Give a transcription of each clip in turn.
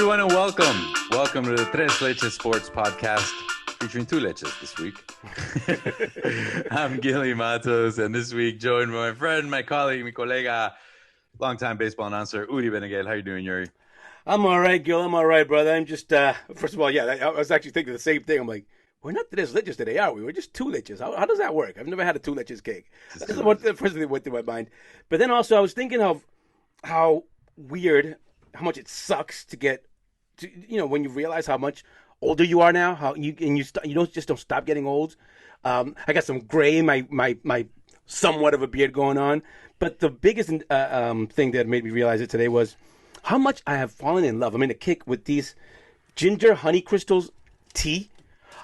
everyone, and welcome. Welcome to the Tres Leche Sports Podcast, featuring two leches this week. I'm Gilly Matos, and this week joined by my friend, my colleague, mi colega, longtime baseball announcer, Uri Beniguel. How you doing, Yuri? I'm all right, Gil. I'm all right, brother. I'm just, first of all, I was actually thinking the same thing. I'm like, we're not Tres Leches today, are we? We're just two leches. How does that work? I've never had a two leches cake. That's the first thing that went through my mind. But then also I was thinking of how weird, how much it sucks to get, when you realize how much older you are now, how you don't stop getting old. I got some gray in my somewhat of a beard going on. But the biggest thing that made me realize it today was how much I have fallen in love. I'm in a kick with these ginger honey crystals tea.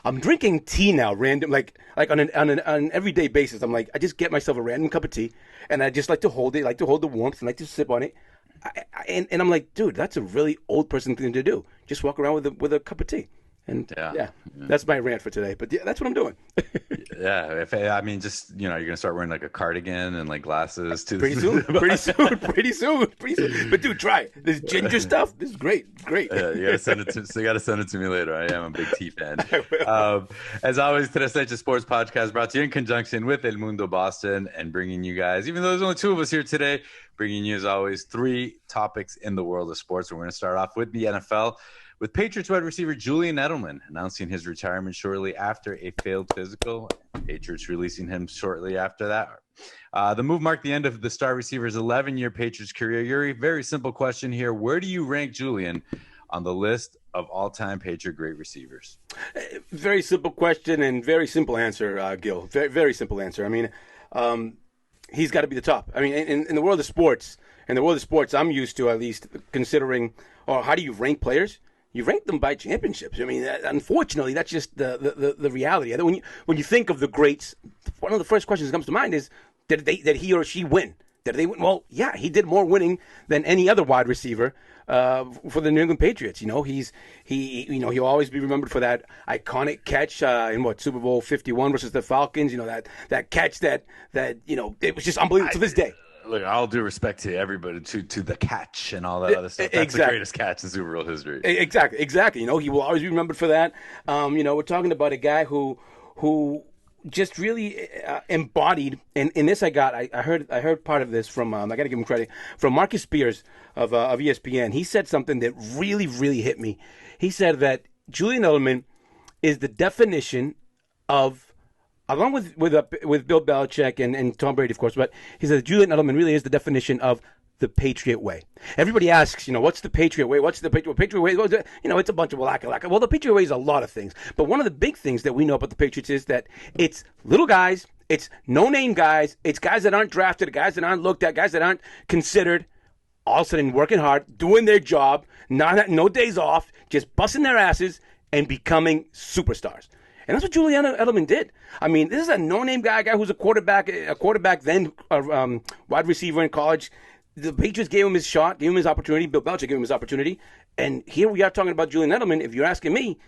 I'm drinking tea now, random, like on an everyday basis. I'm like, I just get myself a random cup of tea, and I just like to hold it, like to hold the warmth, and like to sip on it. And I'm like, dude, that's a really old person thing to do. Just walk around with a cup of tea. And yeah, that's my rant for today. But yeah, that's what I'm doing. Yeah, just you're gonna start wearing like a cardigan and like glasses too. Pretty soon. But dude, try it. This ginger stuff. This is great. Yeah, you gotta send it to me later. I am a big tea fan. As always, Tres Leches Sports Podcast brought to you in conjunction with El Mundo Boston, and bringing you guys, even though there's only two of us here today, bringing you as always three topics in the world of sports. And we're gonna start off with the NFL, with Patriots wide receiver Julian Edelman announcing his retirement shortly after a failed physical. Patriots releasing him shortly after that. The move marked the end of the star receiver's 11-year Patriots career. Yuri, very simple question here. Where do you rank Julian on the list of all-time Patriot great receivers? Very simple question and very simple answer, Gil. Very, very simple answer. I mean, he's got to be the top. I mean, in the world of sports, I'm used to at least considering, how do you rank players? You rank them by championships. I mean, unfortunately, that's just the reality. When you think of the greats, one of the first questions that comes to mind is, did he or she win? Did they win? Well, yeah, he did more winning than any other wide receiver for the New England Patriots. He'll always be remembered for that iconic catch in Super Bowl 51 versus the Falcons. That catch that it was just unbelievable to this day. Look, all due respect to everybody, to the catch and all that other stuff. That's the greatest catch in Super Bowl history. Exactly. He will always be remembered for that. We're talking about a guy who just really embodied. And in this, I heard part of this from I got to give him credit, from Marcus Spears of ESPN. He said something that really, really hit me. He said that Julian Edelman is the definition of, along with Bill Belichick and Tom Brady, of course, but he said Julian Edelman really is the definition of the Patriot way. Everybody asks, what's the Patriot way? What's the Patriot way? It's a bunch of whack-a-whack. Well, the Patriot way is a lot of things. But one of the big things that we know about the Patriots is that it's little guys, it's no-name guys, it's guys that aren't drafted, guys that aren't looked at, guys that aren't considered, all of a sudden working hard, doing their job, no days off, just busting their asses and becoming superstars. And that's what Julian Edelman did. I mean, this is a no-name guy who's a quarterback then wide receiver in college. The Patriots gave him his shot, gave him his opportunity. Bill Belichick gave him his opportunity. And here we are talking about Julian Edelman. If you're asking me,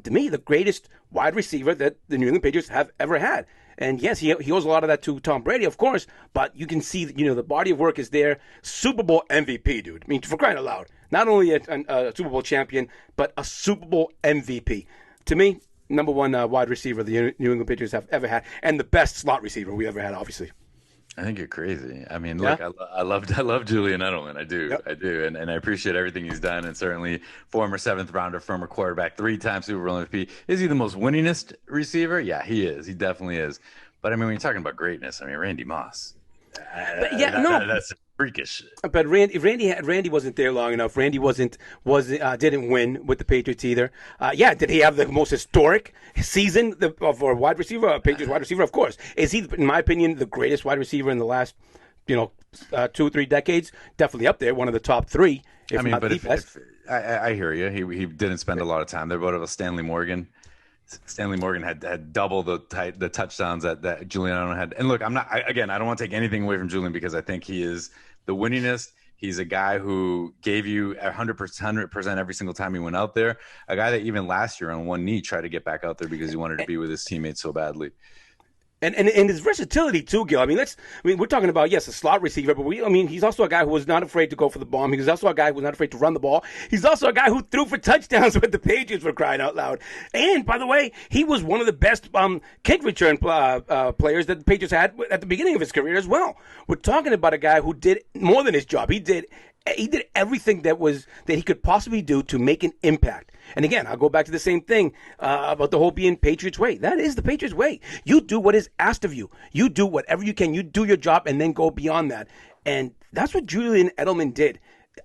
to me, the greatest wide receiver that the New England Patriots have ever had. And yes, he owes a lot of that to Tom Brady, of course. But you can see, the body of work is there. Super Bowl MVP, dude. I mean, for crying out loud. Not only a Super Bowl champion, but a Super Bowl MVP. To me, number one wide receiver the New England Patriots have ever had, and the best slot receiver we ever had, obviously. I think you're crazy. I mean, look, yeah. I love Julian Edelman. I do. Yep. I do. And I appreciate everything he's done. And certainly former 7th rounder, former quarterback, 3-time Super Bowl MVP. Is he the most winningest receiver? Yeah, he is. He definitely is. But I mean, when you're talking about greatness, I mean, Randy Moss. That's freakish. But Randy wasn't there long enough. Randy didn't win with the Patriots either. Did he have the most historic season for a wide receiver, a Patriots wide receiver? Of course. Is he, in my opinion, the greatest wide receiver in the last 2-3 decades? Definitely up there, one of the top 3. I hear you. He didn't spend a lot of time there. But of Stanley Morgan. Stanley Morgan had double the touchdowns that Julian Edelman had. And look, I don't want to take anything away from Julian because I think he is the winningest. He's a guy who gave you 100% every single time he went out there. A guy that even last year on one knee tried to get back out there because he wanted to be with his teammates so badly. And his versatility too, Gil. I mean, we're talking about, yes, a slot receiver, but he's also a guy who was not afraid to go for the bomb. He was also a guy who was not afraid to run the ball. He's also a guy who threw for touchdowns with the Patriots, for crying out loud. And by the way, he was one of the best kick return players that the Patriots had at the beginning of his career as well. We're talking about a guy who did more than his job. He did everything that he could possibly do to make an impact. And again, I'll go back to the same thing about the whole being Patriots way. That is the Patriots way. You do what is asked of you. You do whatever you can. You do your job and then go beyond that. And that's what Julian Edelman did.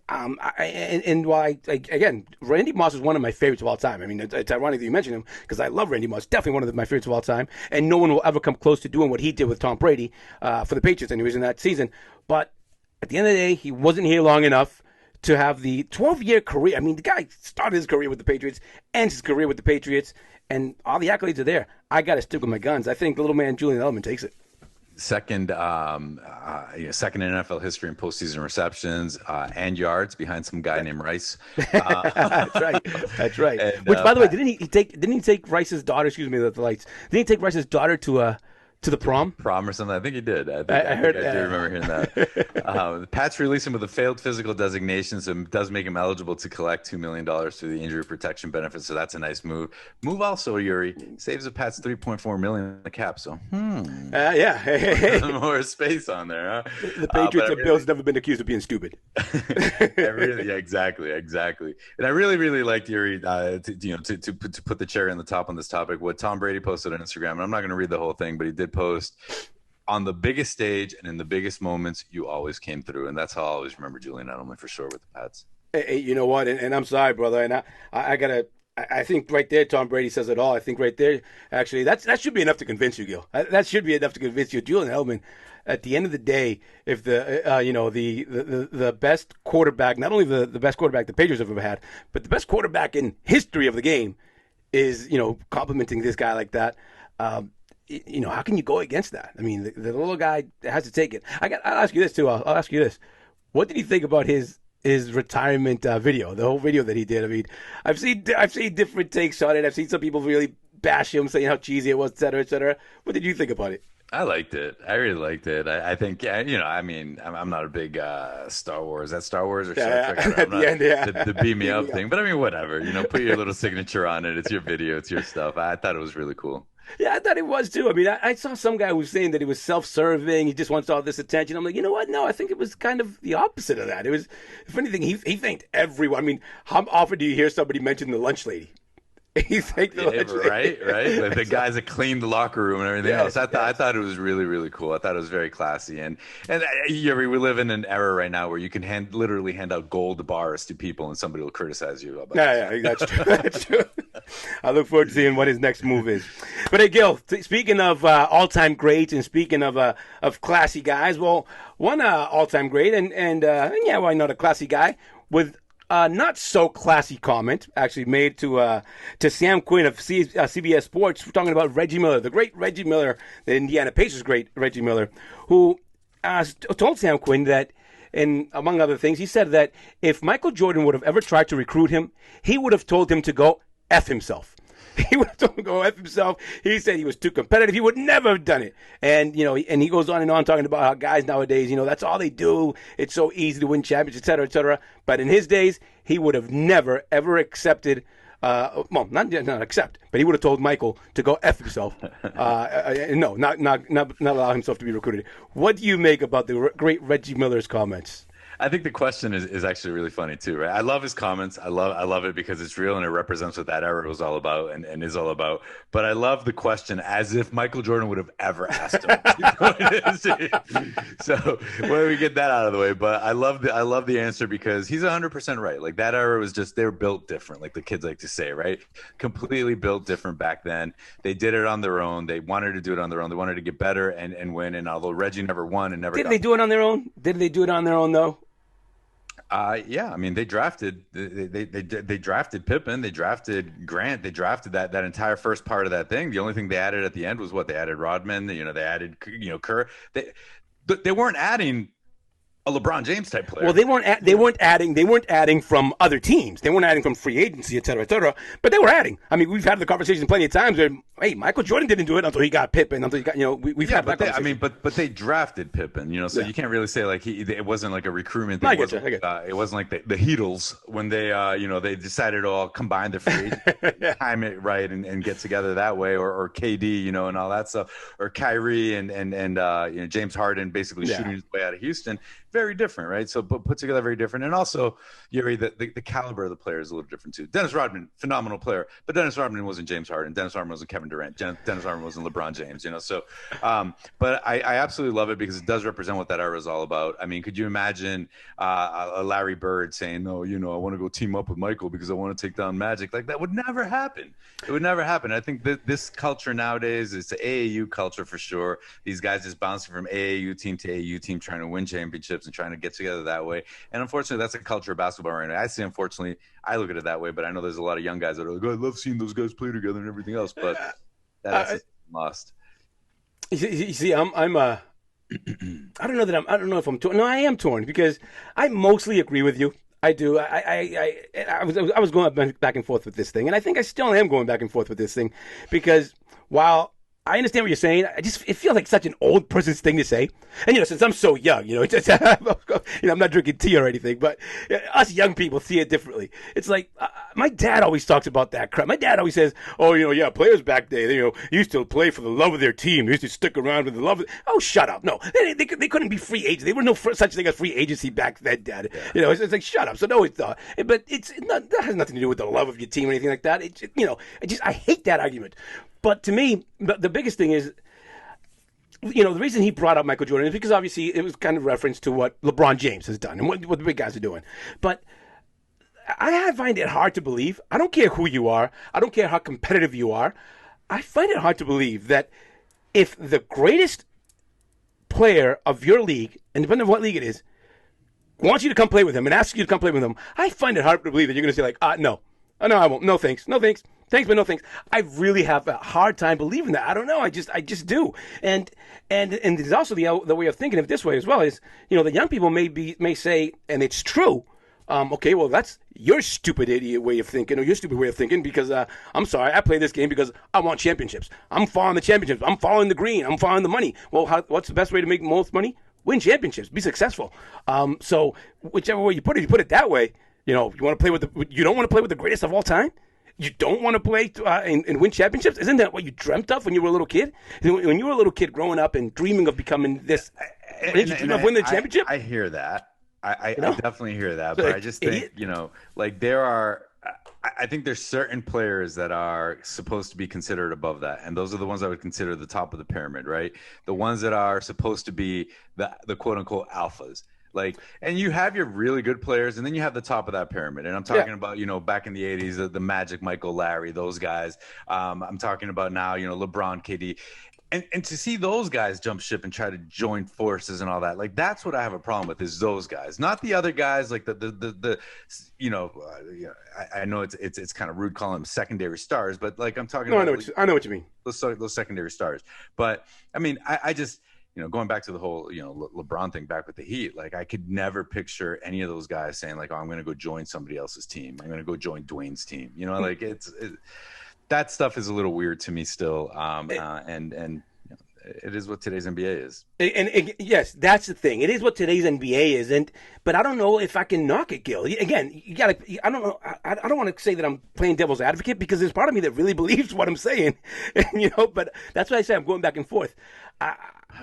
Again, Randy Moss is one of my favorites of all time. I mean, it's ironic that you mention him because I love Randy Moss. Definitely one of my favorites of all time. And no one will ever come close to doing what he did with Tom Brady for the Patriots anyways in that season. But at the end of the day, he wasn't here long enough to have the 12-year career. I mean, the guy started his career with the Patriots, ends his career with the Patriots, and all the accolades are there. I got to stick with my guns. I think the little man Julian Edelman takes it. Second in NFL history in postseason receptions and yards behind some guy named Rice. That's right. That's right. And, which, by the way, didn't he take Rice's daughter? Excuse me, the lights. Didn't he take Rice's daughter to the prom or something? I think he did. I do remember hearing that. The Pats released him with a failed physical designation, so it does make him eligible to collect $2 million through the injury protection benefits. So that's a nice move. Move also, Yuri, saves the Pats $3.4 million in the cap. So more space on there. Huh? The Patriots and Bills never been accused of being stupid. Exactly. And I really liked Yuri to put the cherry on the top on this topic. What Tom Brady posted on Instagram, and I'm not going to read the whole thing, but he did post, on the biggest stage and in the biggest moments, you always came through. And that's how I'll always remember Julian Edelman for sure with the Pats. Hey, you know what? And I'm sorry, brother. And I think right there, Tom Brady says it all. I think right there, actually, that should be enough to convince you, Gil. That should be enough to convince you. Julian Edelman, at the end of the day, if the best quarterback, not only the best quarterback the Patriots have ever had, but the best quarterback in history of the game is, complimenting this guy like that. How can you go against that? I mean, the little guy has to take it. I'll ask you this too. I'll ask you this: what did you think about his retirement video? The whole video that he did. I mean, I've seen different takes on it. I've seen some people really bash him, saying how cheesy it was, et cetera, et cetera. What did you think about it? I liked it. I really liked it. I think, I'm not a big Star Wars. Is that Star Wars or Star Trek? At the end, yeah. The beam me up thing. But I mean, whatever. Put your little signature on it. It's your video. It's your stuff. I thought it was really cool. Yeah, I thought it was too. I mean, I saw some guy who was saying that it was self-serving. He just wants all this attention. I'm like, you know what? No, I think it was kind of the opposite of that. It was, if anything, he thanked everyone. I mean, how often do you hear somebody mention the lunch lady? He thanked the lunch lady. Right. Like the guys that cleaned the locker room and everything else. I thought it was really, really cool. I thought it was very classy. And we live in an era right now where you can literally hand out gold bars to people and somebody will criticize you about it. Yeah, that's true. That's true. I look forward to seeing what his next move is. But hey, Gil, speaking of all-time greats and speaking of classy guys, well, one all-time great and why not a classy guy with not so classy comment actually made to Sam Quinn of CBS Sports. We're talking about Reggie Miller, the great Reggie Miller, the Indiana Pacers great Reggie Miller, who told Sam Quinn that, and among other things, he said that if Michael Jordan would have ever tried to recruit him, he would have told him to go F himself. He would have told him to go F himself. He said he was too competitive. He would never have done it. And, and he goes on and on talking about how guys nowadays, that's all they do. It's so easy to win championships, et cetera, et cetera. But in his days, he would have never, ever accepted, not accept, but he would have told Michael to go F himself. Not allow himself to be recruited. What do you make about the great Reggie Miller's comments? I think the question is actually really funny too, right? I love his comments. I love it because it's real and it represents what that era was all about and is all about. But I love the question as if Michael Jordan would have ever asked him. So when we get that out of the way, but I love the answer because he's 100% right. Like that era was just, they were built different, like the kids like to say, right? Completely built different back then. They did it on their own. They wanted to do it on their own. They wanted to get better and win. And although Reggie never won and never Did they do it on their own? Did they do it on their own though? Yeah, I mean, they drafted Pippen, they drafted Grant, they drafted that entire first part of that thing. The only thing they added at the end was what they added Rodman. They added Kerr. They weren't adding a LeBron James type player. Well, they weren't adding from other teams. They weren't adding from free agency, et cetera, et cetera. But they were adding. I mean, we've had the conversation plenty of times where Hey, Michael Jordan didn't do it until he got Pippen. Until he got, we've had but that. but they drafted Pippen, so you can't really say like it wasn't like a recruitment thing. I get you. It wasn't like the Heatles when they they decided to all combine their free agents, time it right and get together that way, or KD, and all that stuff, or Kyrie and James Harden basically shooting his way out of Houston. Very different, right? So put together very different. And also, Yuri, the caliber of the player is a little different too. Dennis Rodman, phenomenal player, but Dennis Rodman wasn't James Harden. Dennis Rodman wasn't Kevin Durant. Dennis Rodman wasn't LeBron James, So, but I absolutely love it because it does represent what that era is all about. I mean, could you imagine a Larry Bird saying, "No, I want to go team up with Michael because I want to take down Magic"? Like that would never happen. It would never happen. I think that this culture nowadays is the AAU culture for sure. These guys just bouncing from AAU team to AAU team, trying to win championships and trying to get together that way. And unfortunately, that's a culture of basketball right now. I say, unfortunately, I look at it that way, but I know there's a lot of young guys that are like, "Oh, I love seeing those guys play together and everything else," but that's lost. You see, I'm I don't know if I'm torn. No, I am torn because I mostly agree with you. I do. I was going back and forth with this thing, and I think I still am going back and forth with this thing because while I understand what you're saying, it feels like such an old person's thing to say. And since I'm so young, I'm not drinking tea or anything, but us young people see it differently. It's like my dad always talks about that crap. My dad always says, "Oh, players back then, used to play for the love of their team. They used to stick around with the love of." Oh, shut up! No, they couldn't be free agents. There was no such thing as free agency back then, Dad. Yeah. It's like shut up. So no, it's not. But that has nothing to do with the love of your team or anything like that. I hate that argument. But to me, the biggest thing is, the reason he brought up Michael Jordan is because obviously it was kind of reference to what LeBron James has done and what the big guys are doing. But I find it hard to believe. I don't care who you are. I don't care how competitive you are. I find it hard to believe that if the greatest player of your league, and depending on what league it is, wants you to come play with him and asks you to come play with him, I find it hard to believe that you're going to say like, no. Oh, no, I won't. No, thanks. No, thanks. Thanks, but no thanks. I really have a hard time believing that. I don't know. I just do. And there's also the way of thinking of it this way as well is, the young people may say, and it's true, okay, well, that's your stupid idiot way of thinking or your stupid way of thinking because I'm sorry, I play this game because I want championships. I'm following the championships. I'm following the green. I'm following the money. Well, what's the best way to make most money? Win championships. Be successful. So whichever way you put it that way, you want to play you don't want to play with the greatest of all time? You don't want to play and win championships? Isn't that what you dreamt of when you were a little kid? When you were a little kid growing up and dreaming of becoming this, did you dream of winning the championship? I hear that. I definitely hear that. But I just think, I think there's certain players that are supposed to be considered above that. And those are the ones I would consider the top of the pyramid, right? The ones that are supposed to be the quote unquote alphas. And you have your really good players, and then you have the top of that pyramid. And I'm talking about, back in the 80s, the Magic, Michael, Larry, those guys. I'm talking about now, LeBron, KD. And to see those guys jump ship and try to join forces and all that, that's what I have a problem with is those guys, not the other guys, like I know it's kind of rude calling them secondary stars, but I'm talking about. I know what you mean. Those secondary stars. But I mean, I just. Going back to the whole, LeBron thing back with the Heat, I could never picture any of those guys saying oh, I'm going to go join somebody else's team. I'm going to go join Dwayne's team. That stuff is a little weird to me still. And it is what today's NBA is. And yes, that's the thing. It is what today's NBA is. But I don't know if I can knock it, Gil. Again, you got to. I don't know. I don't want to say that I'm playing devil's advocate because there's part of me that really believes what I'm saying. But that's why I say I'm going back and forth.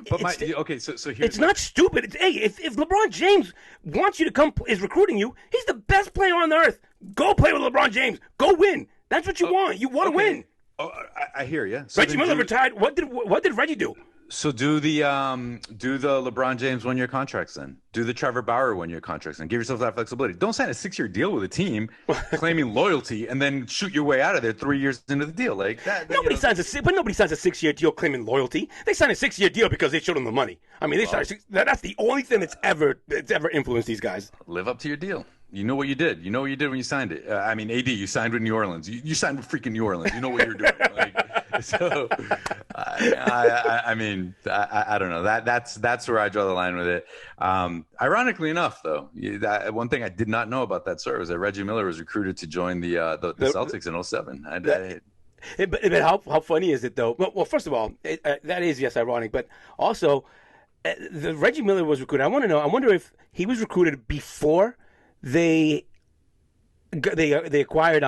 So here's it's not stupid. If LeBron James wants you to come, is recruiting you, he's the best player on earth. Go play with LeBron James. Go win. That's what you want. You want to win. Oh, I hear you. So Reggie Miller retired. What did Reggie do? So do the LeBron James 1-year contracts then. Do the Trevor Bauer 1-year contracts then. Give yourself that flexibility. Don't sign a 6-year deal with a team claiming loyalty and then shoot your way out of there 3 years into the deal like that. Nobody signs a 6-year deal claiming loyalty. They sign a 6-year deal because they showed them the money. I mean, that's the only thing that's ever influenced these guys. Live up to your deal. You know what you did. You know what you did when you signed it. I mean, AD, you signed with New Orleans. You signed with freaking New Orleans. You know what you're doing. So, I mean, I don't know. That's where I draw the line with it. Ironically enough, though, one thing I did not know about that story was that Reggie Miller was recruited to join the Celtics in 2007. But how funny is it though? Well, first of all, that is yes ironic, but also the Reggie Miller was recruited. I want to know. I wonder if he was recruited before they they acquired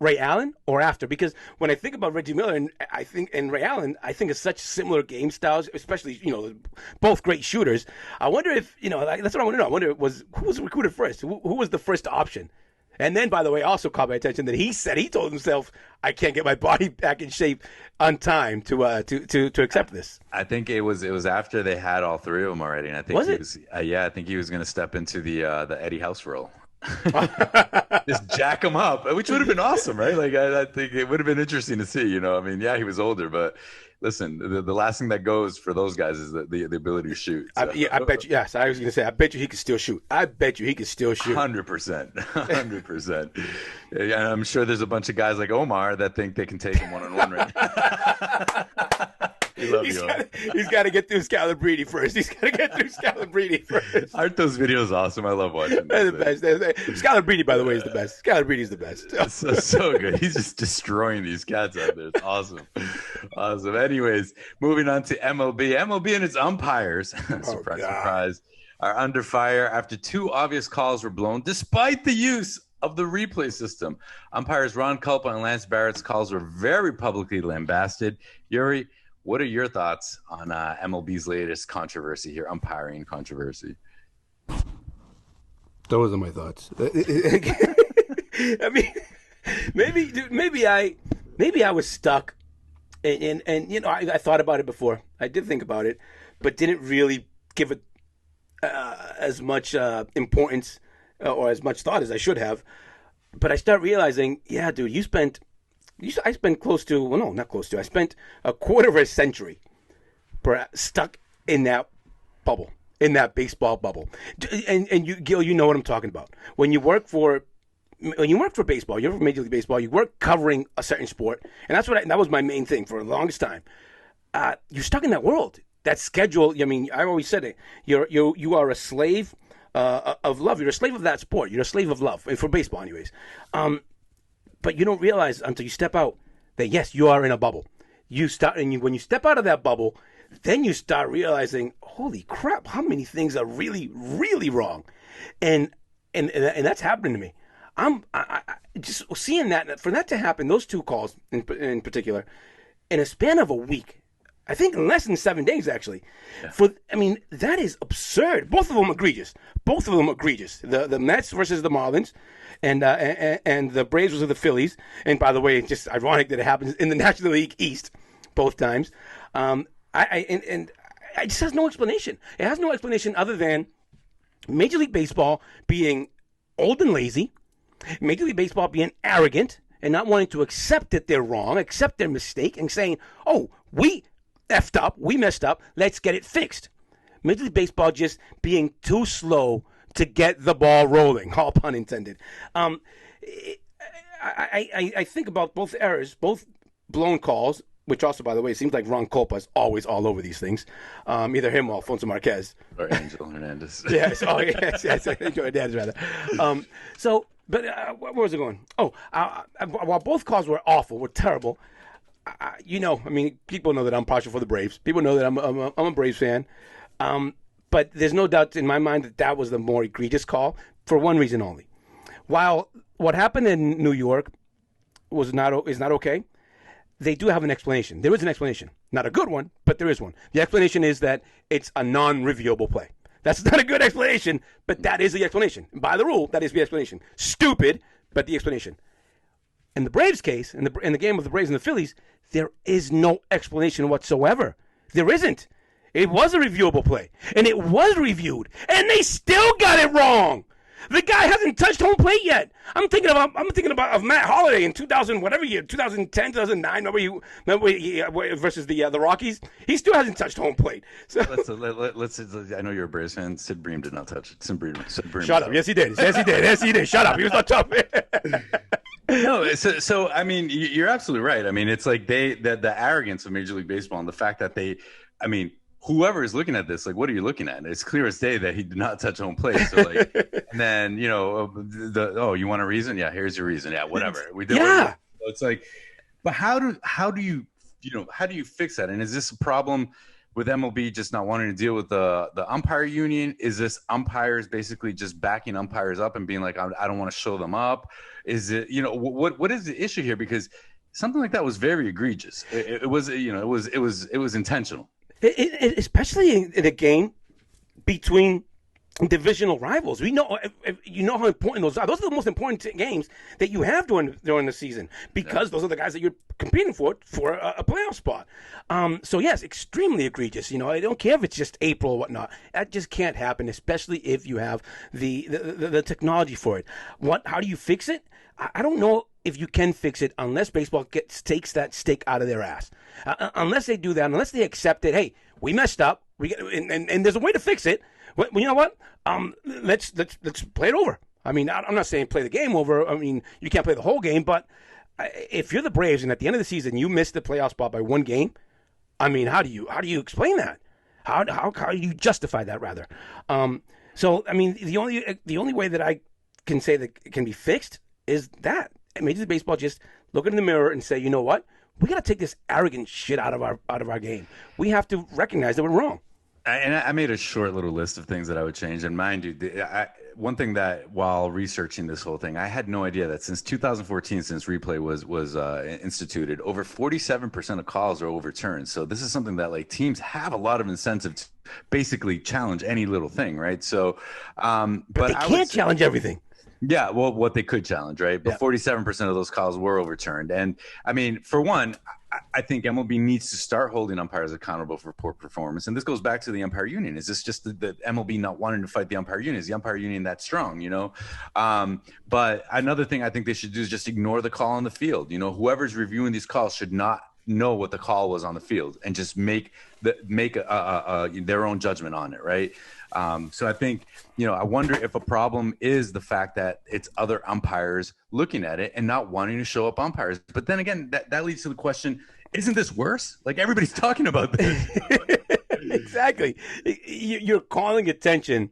Ray Allen or after, because when I think about Reggie Miller and Ray Allen, I think of such similar game styles, especially both great shooters. I wonder if that's what I want to know. I wonder who was recruited first, who was the first option. And then, by the way, also caught my attention that he told himself, "I can't get my body back in shape on time to accept this." I think it was after they had all three of them already, and I think I think he was going to step into the Eddie House role. Just jack him up, which would have been awesome, right? Like I think it would have been interesting to see. I mean, yeah, he was older, but listen, the last thing that goes for those guys is the ability to shoot. So. I bet you. Yes, I was going to say, I bet you he could still shoot. 100%, 100%. And I'm sure there's a bunch of guys like Omar that think they can take him one-on-one right now. He's got to get through Scalabrine first. Aren't those videos awesome? I love watching them. They're the best. Scalabrine, by the way, is the best. Scalabrine's the best. So good. He's just destroying these cats out there. It's awesome. Anyways, moving on to MLB. MLB and its umpires, surprise, are under fire after two obvious calls were blown despite the use of the replay system. Umpires Ron Culpa and Lance Barrett's calls were very publicly lambasted. Yuri, what are your thoughts on MLB's latest controversy here, umpiring controversy? Those are my thoughts. I mean, maybe I was stuck, and I thought about it before. I did think about it, but didn't really give it as much importance or as much thought as I should have. But I start realizing, yeah, dude, I spent I spent a quarter of a century stuck in that bubble, in that baseball bubble. And you, Gil, you know what I'm talking about. When you work for baseball, you work for Major League Baseball, you work covering a certain sport, and that was my main thing for the longest time. You're stuck in that world, that schedule. I mean, I always said it. You are a slave of love. You're a slave of that sport. You're a slave of love, and for baseball, anyways. But you don't realize until you step out that, yes, you are in a bubble. When you step out of that bubble, then you start realizing, holy crap, how many things are really, really wrong. And that's happening to me. I just seeing that, for that to happen, those two calls in particular, in a span of a week, I think in less than 7 days, actually. Yeah. That is absurd. Both of them egregious. The Mets versus the Marlins, and the Braves versus the Phillies. And by the way, it's just ironic that it happens in the National League East both times. It just has no explanation. It has no explanation other than Major League Baseball being old and lazy, Major League Baseball being arrogant and not wanting to accept that they're wrong, accept their mistake, and saying, "Oh, we effed up, we messed up, let's get it fixed." Major League Baseball just being too slow to get the ball rolling, all pun intended. I think about both errors, both blown calls, which also, by the way, it seems like Ron Culpa is always all over these things. Either him or Alfonso Marquez. Or Angel Hernandez. Yes, Angel Hernandez, rather. Where was it going? While both calls were awful, were terrible, people know that I'm partial for the Braves. People know that I'm a Braves fan. But there's no doubt in my mind that was the more egregious call for one reason only. While what happened in New York is not okay, they do have an explanation. There is an explanation. Not a good one, but there is one. The explanation is that it's a non-reviewable play. That's not a good explanation, but that is the explanation. By the rule, that is the explanation. Stupid, but the explanation. In the Braves case, in the game of the Braves and the Phillies, there is no explanation whatsoever. There isn't. It was a reviewable play, and it was reviewed, and they still got it wrong. The guy hasn't touched home plate yet. I'm thinking about Matt Holliday in 2010, 2009. Remember he versus the Rockies. He still hasn't touched home plate. So let's. I know you're a Braves fan. Sid Bream did not touch it. Sid Bream. Shut up. Yes, he did. Shut up. He was not tough. No, so I mean, you're absolutely right. I mean, it's like the arrogance of Major League Baseball and the fact that whoever is looking at this, like, what are you looking at? It's clear as day that he did not touch home plate. So, like, and then, you want a reason? Yeah, here's your reason. Yeah, whatever. We did. Yeah. It's like, But how do you fix that? And is this a problem with MLB just not wanting to deal with the umpire union? Is this umpires basically just backing umpires up and being like, I don't want to show them up? Is it, what is the issue here? Because something like that was very egregious. It was intentional. Especially in a game between divisional rivals. We know, you know how important those are. Those are the most important games that you have during the season, because those are the guys that you're competing for a playoff spot. So yes, extremely egregious. I don't care if it's just April or whatnot. That just can't happen, especially if you have the technology for it. How do you fix it? I don't know if you can fix it unless baseball takes that stick out of their ass. Unless they do that, unless they accept it. Hey, we messed up. And there's a way to fix it. Well, you know what? Let's play it over. I mean, I'm not saying play the game over. I mean, you can't play the whole game, but if you're the Braves and at the end of the season you miss the playoff spot by one game, I mean, how do you explain that? How do you justify that, rather? So I mean, the only way that I can say that it can be fixed is that Major League Baseball just look in the mirror and say, you know what? We got to take this arrogant shit out of our game. We have to recognize that we're wrong. And I made a short little list of things that I would change. And mind you, one thing that while researching this whole thing, I had no idea that since 2014, since replay was instituted, over 47% of calls are overturned. So this is something that like teams have a lot of incentive to basically challenge any little thing, right? So, but they can't challenge everything. Yeah, well, what they could challenge, right? But 47% of those calls were overturned. And I mean, for one, I think MLB needs to start holding umpires accountable for poor performance. And this goes back to the umpire union. Is this just the MLB not wanting to fight the umpire union? Is the umpire union that strong, But another thing I think they should do is just ignore the call on the field. Whoever's reviewing these calls should not know what the call was on the field and just make their own judgment on it, right? So I think, I wonder if a problem is the fact that it's other umpires looking at it and not wanting to show up umpires. But then again, that leads to the question, isn't this worse? Like, everybody's talking about this. Exactly. You're calling attention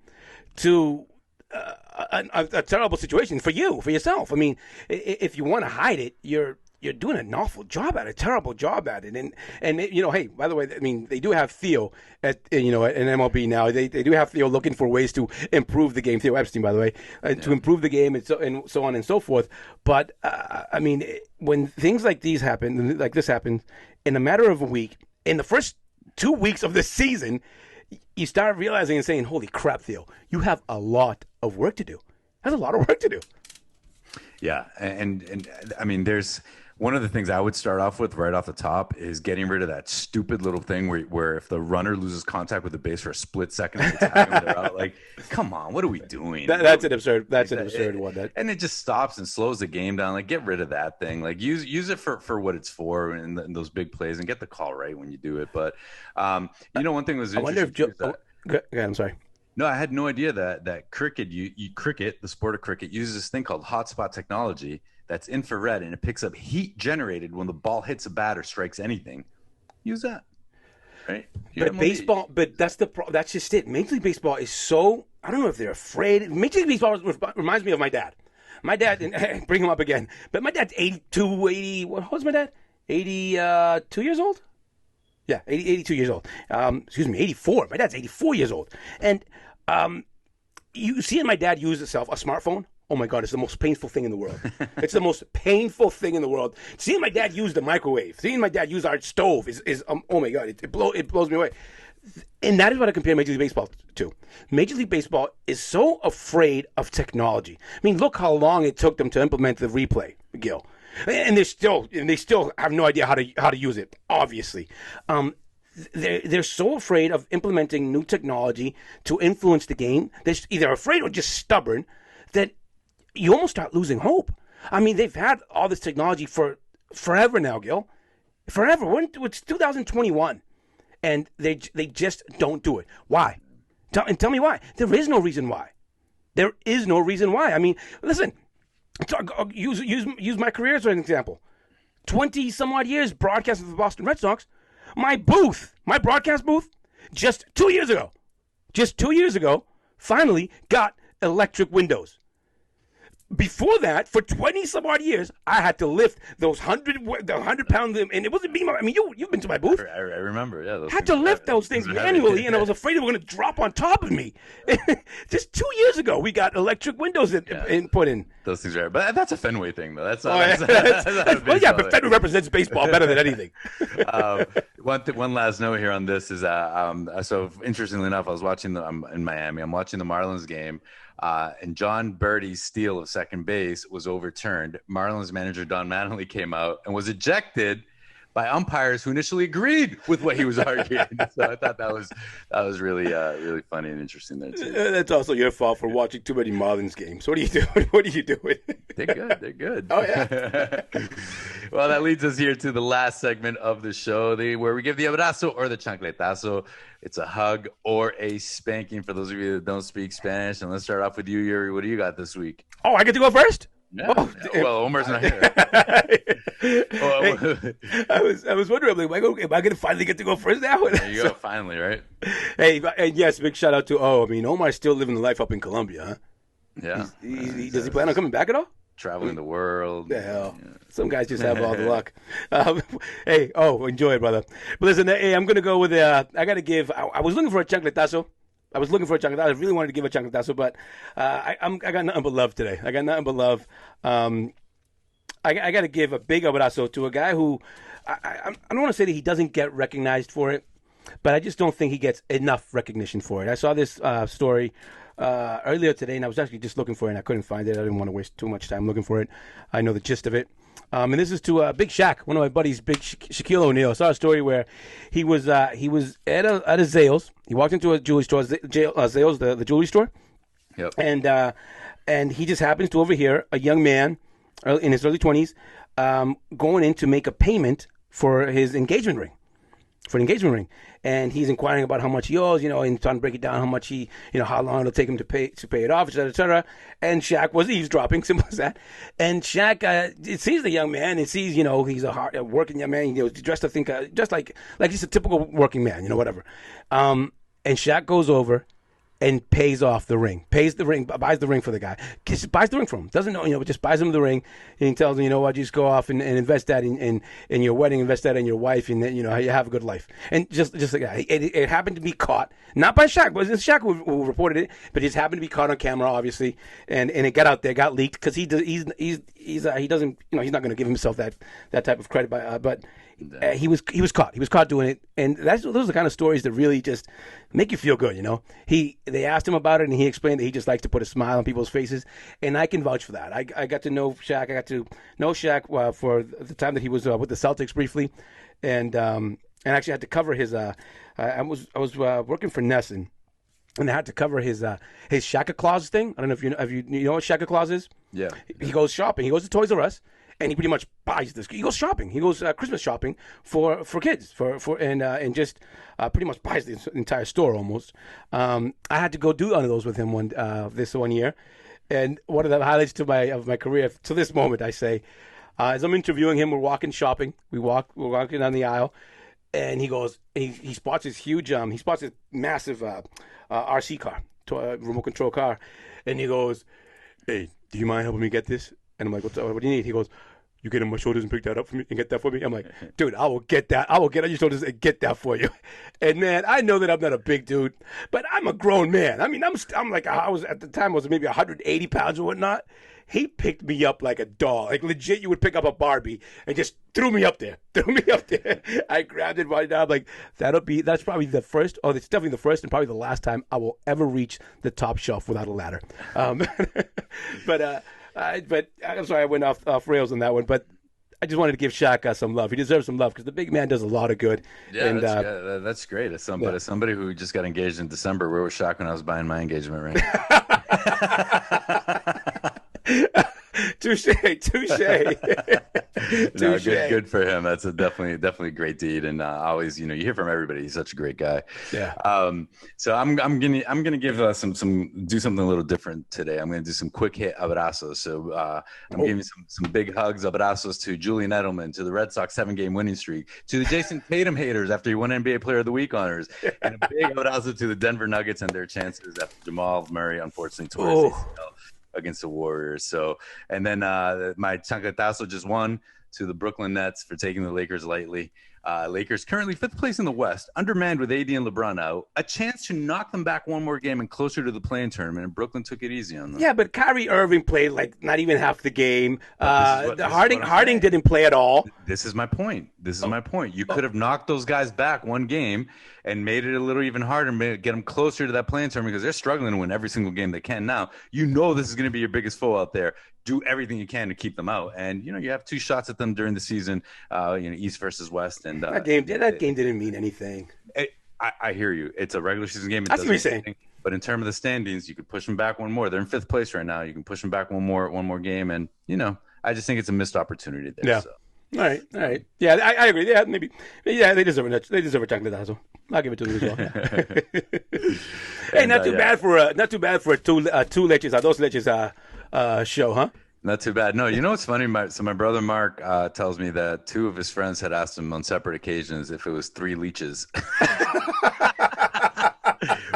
to a terrible situation for yourself. I mean, if you want to hide it, you're doing an awful job at it, terrible job at it. And hey, by the way, I mean, they do have Theo at MLB now. They do have Theo looking for ways to improve the game. Theo Epstein, by the way, to improve the game and so on and so forth. But I mean, when things like this happen, in a matter of a week, in the first 2 weeks of the season, you start realizing and saying, holy crap, Theo, you have a lot of work to do. That's a lot of work to do. Yeah. And I mean, there's one of the things I would start off with right off the top is getting rid of that stupid little thing where if the runner loses contact with the base for a split second, they're out. Like, come on, what are we doing? That's an absurd one. And it just stops and slows the game down. Like, get rid of that thing. Like, use it for what it's for in those big plays and get the call right when you do it. But one thing was interesting. I wonder if I'm sorry. No, I had no idea that cricket, the sport of cricket, uses this thing called hotspot technology that's infrared, and it picks up heat generated when the ball hits a bat or strikes anything. Use that, right? But that's just it. Major League Baseball is so, I don't know if they're afraid. Major League Baseball reminds me of my dad. My dad, and bring him up again, but my dad's 80, what was my dad? 82 years old? Yeah, 82 years old. 84. My dad's 84 years old. And you seeing my dad use a smartphone, oh my God, it's the most painful thing in the world. It's the most painful thing in the world. Seeing my dad use the microwave, seeing my dad use our stove is oh my God, it blows me away. And that is what I compare Major League Baseball to. Major League Baseball is so afraid of technology. I mean, look how long it took them to implement the replay, Gil. And they still have no idea how to use it. Obviously, they're so afraid of implementing new technology to influence the game. They're either afraid or just stubborn that you almost start losing hope. I mean, they've had all this technology for forever now, Gil. Forever. It's 2021, and they just don't do it. Why? Tell me why. There is no reason why. There is no reason why. I mean, listen. Use my career as an example. 20 some odd years broadcasting for the Boston Red Sox. My broadcast booth, just 2 years ago, finally got electric windows. before that, for 20 some odd years, I had to lift those 100-pound, and it wasn't me. I mean, you've been to my booth. I remember, yeah. Those had to lift those things manually, and I was afraid they were going to drop on top of me. Just 2 years ago, we got electric windows put in. Those things are, but that's a Fenway thing, though. That's well, yeah, but Fenway represents baseball better than anything. One last note here on this is, so interestingly enough, I was watching in Miami. I'm watching the Marlins game. And John Birdie's steal of second base was overturned. Marlins manager Don Mattingly came out and was ejected by umpires who initially agreed with what he was arguing. So I thought that was really really funny and interesting there too. That's also your fault for watching too many Marlins games. What are you doing? What are you doing? They're good. Oh yeah. Well, that leads us here to the last segment of the show, where we give the abrazo or the chancletazo. It's a hug or a spanking for those of you that don't speak Spanish. And let's start off with you, Yuri. What do you got this week? Oh, I get to go first? Yeah. Well, Omar's not here. I was wondering, am I going to finally get to go first now? There you go, finally, right? Hey, and yes, big shout out to Omar's still living the life up in Colombia, huh? Yeah. Does he plan on coming back at all? Traveling the world. The hell. Yeah. Some guys just have all the luck. Enjoy it, brother. But listen, hey, I'm going to go with I got to give. I was looking for a chancletazo. I really wanted to give a chancletazo, but I got nothing but love today. I got nothing but love. I got to give a big abrazo to a guy who I don't want to say that he doesn't get recognized for it, but I just don't think he gets enough recognition for it. I saw this story earlier today, and I was actually just looking for it, and I couldn't find it. I didn't want to waste too much time looking for it. I know the gist of it. And this is to Big Shaq, one of my buddies, Big Shaquille O'Neal. I saw a story where he was at a Zales. He walked into a jewelry store, Zales, the jewelry store. Yep. And he just happens to overhear a young man in his early 20s going in to make a payment for his engagement ring. And he's inquiring about how much he owes, and trying to break it down, how much how long it'll take him to pay it off, et cetera, et cetera. And Shaq was eavesdropping, simple as that. And Shaq, it sees the young man, and sees, he's a hard working young man, dressed, I think, just like he's a typical working man, whatever. And Shaq goes over and pays off the ring, buys the ring for the guy, buys the ring from him, doesn't know, just buys him the ring, and he tells him, just go off and invest that in your wedding, invest that in your wife, and then, you have a good life. And just like that, it happened to be caught, not by Shaq, it wasn't Shaq who reported it, but it just happened to be caught on camera, obviously, and it got out there, got leaked, because he doesn't, he's not going to give himself that type of credit, but he was caught doing it, and those are the kind of stories that really just make you feel good. They asked him about it, and he explained that he just likes to put a smile on people's faces, and I can vouch for that. I got to know Shaq. I got to know Shaq for the time that he was with the Celtics briefly, and actually had to cover his. I was working for Nesson, and I had to cover his Shaka Claus thing. I don't know if you know what Shaka Claus is. Yeah. He goes shopping. He goes to Toys R Us. And he pretty much buys this. He goes shopping. He goes Christmas shopping for kids and just pretty much buys the entire store almost. I had to go do one of those with him this one year, and one of the highlights of my career to this moment, I say, as I'm interviewing him, we're walking shopping. We're walking down the aisle, and he goes. He spots this huge. He spots this massive RC car, remote control car, and he goes, "Hey, do you mind helping me get this?" And I'm like, what do you need? He goes, "You get on my shoulders and pick that up for me and get that for me." I'm like, "Dude, I will get that. I will get on your shoulders and get that for you." And man, I know that I'm not a big dude, but I'm a grown man. I mean, I'm like, I was at the time, I was maybe 180 pounds or whatnot. He picked me up like a doll. Like legit, you would pick up a Barbie and just threw me up there. I grabbed it right now. I'm like, that's probably the first, it's definitely the first and probably the last time I will ever reach the top shelf without a ladder. But I'm sorry I went off rails on that one, but I just wanted to give Shaq some love. He deserves some love because the big man does a lot of good. Yeah, and, that's great. As somebody who just got engaged in December, where was Shaq when I was buying my engagement ring? Touche. No, good for him. That's a definitely great deed, and always, you hear from everybody. He's such a great guy. Yeah. So I'm gonna give do something a little different today. I'm gonna do some quick hit abrazos. So I'm giving some big hugs, abrazos to Julian Edelman, to the Red Sox 7-game winning streak, to the Jason Tatum haters after he won NBA Player of the Week honors, and a big abrazo to the Denver Nuggets and their chances after Jamal Murray unfortunately tore his ACL. against the Warriors. So, and then my chancletazo just won to the Brooklyn Nets for taking the Lakers lightly. Lakers currently 5th place in the West, undermanned with AD and LeBron out. A chance to knock them back one more game and closer to the play-in tournament, and Brooklyn took it easy on them. Yeah, but Kyrie Irving played like not even half the game. Harding didn't play at all. This is my point. You could have knocked those guys back one game and made it a little even harder, get them closer to that play-in tournament because they're struggling to win every single game they can now. You know this is going to be your biggest foe out there. Do everything you can to keep them out. And, you have 2 shots at them during the season, East versus West. And that game didn't mean anything. I hear you. It's a regular season game. That's what you're saying. But in terms of the standings, you could push them back one more. They're in 5th place right now. You can push them back one more game. And, I just think it's a missed opportunity there. Yeah. So. All right. Yeah, I agree. Yeah, maybe. Yeah, they deserve a chancletazo. I'll give it to them as well. Hey, not too bad for a two Leches. Those Leches show, huh? Not too bad. No, you know what's funny? My brother Mark tells me that 2 of his friends had asked him on separate occasions if it was 3 leeches.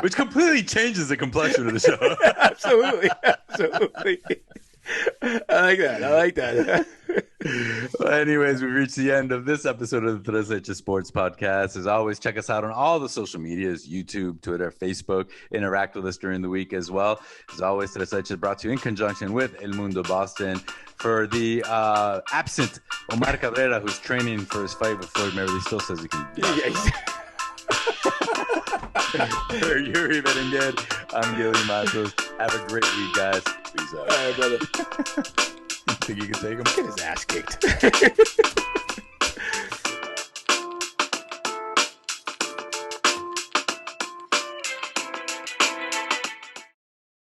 Which completely changes the complexion of the show. Absolutely. I like that. Well, anyways, we've reached the end of this episode of the Tres Leches Sports Podcast. As always, check us out on all the social medias, YouTube, Twitter, Facebook. Interact with us during the week as well. As always, Tres Leches is brought to you in conjunction with El Mundo Boston. For the absent Omar Cabrera, who's training for his fight with Floyd Mayweather, he still says he can. For Yuri Berenguer, I'm Gilly Matos. Have a great week, guys. Peace out. All right, brother. You think you can take him? Get his ass kicked.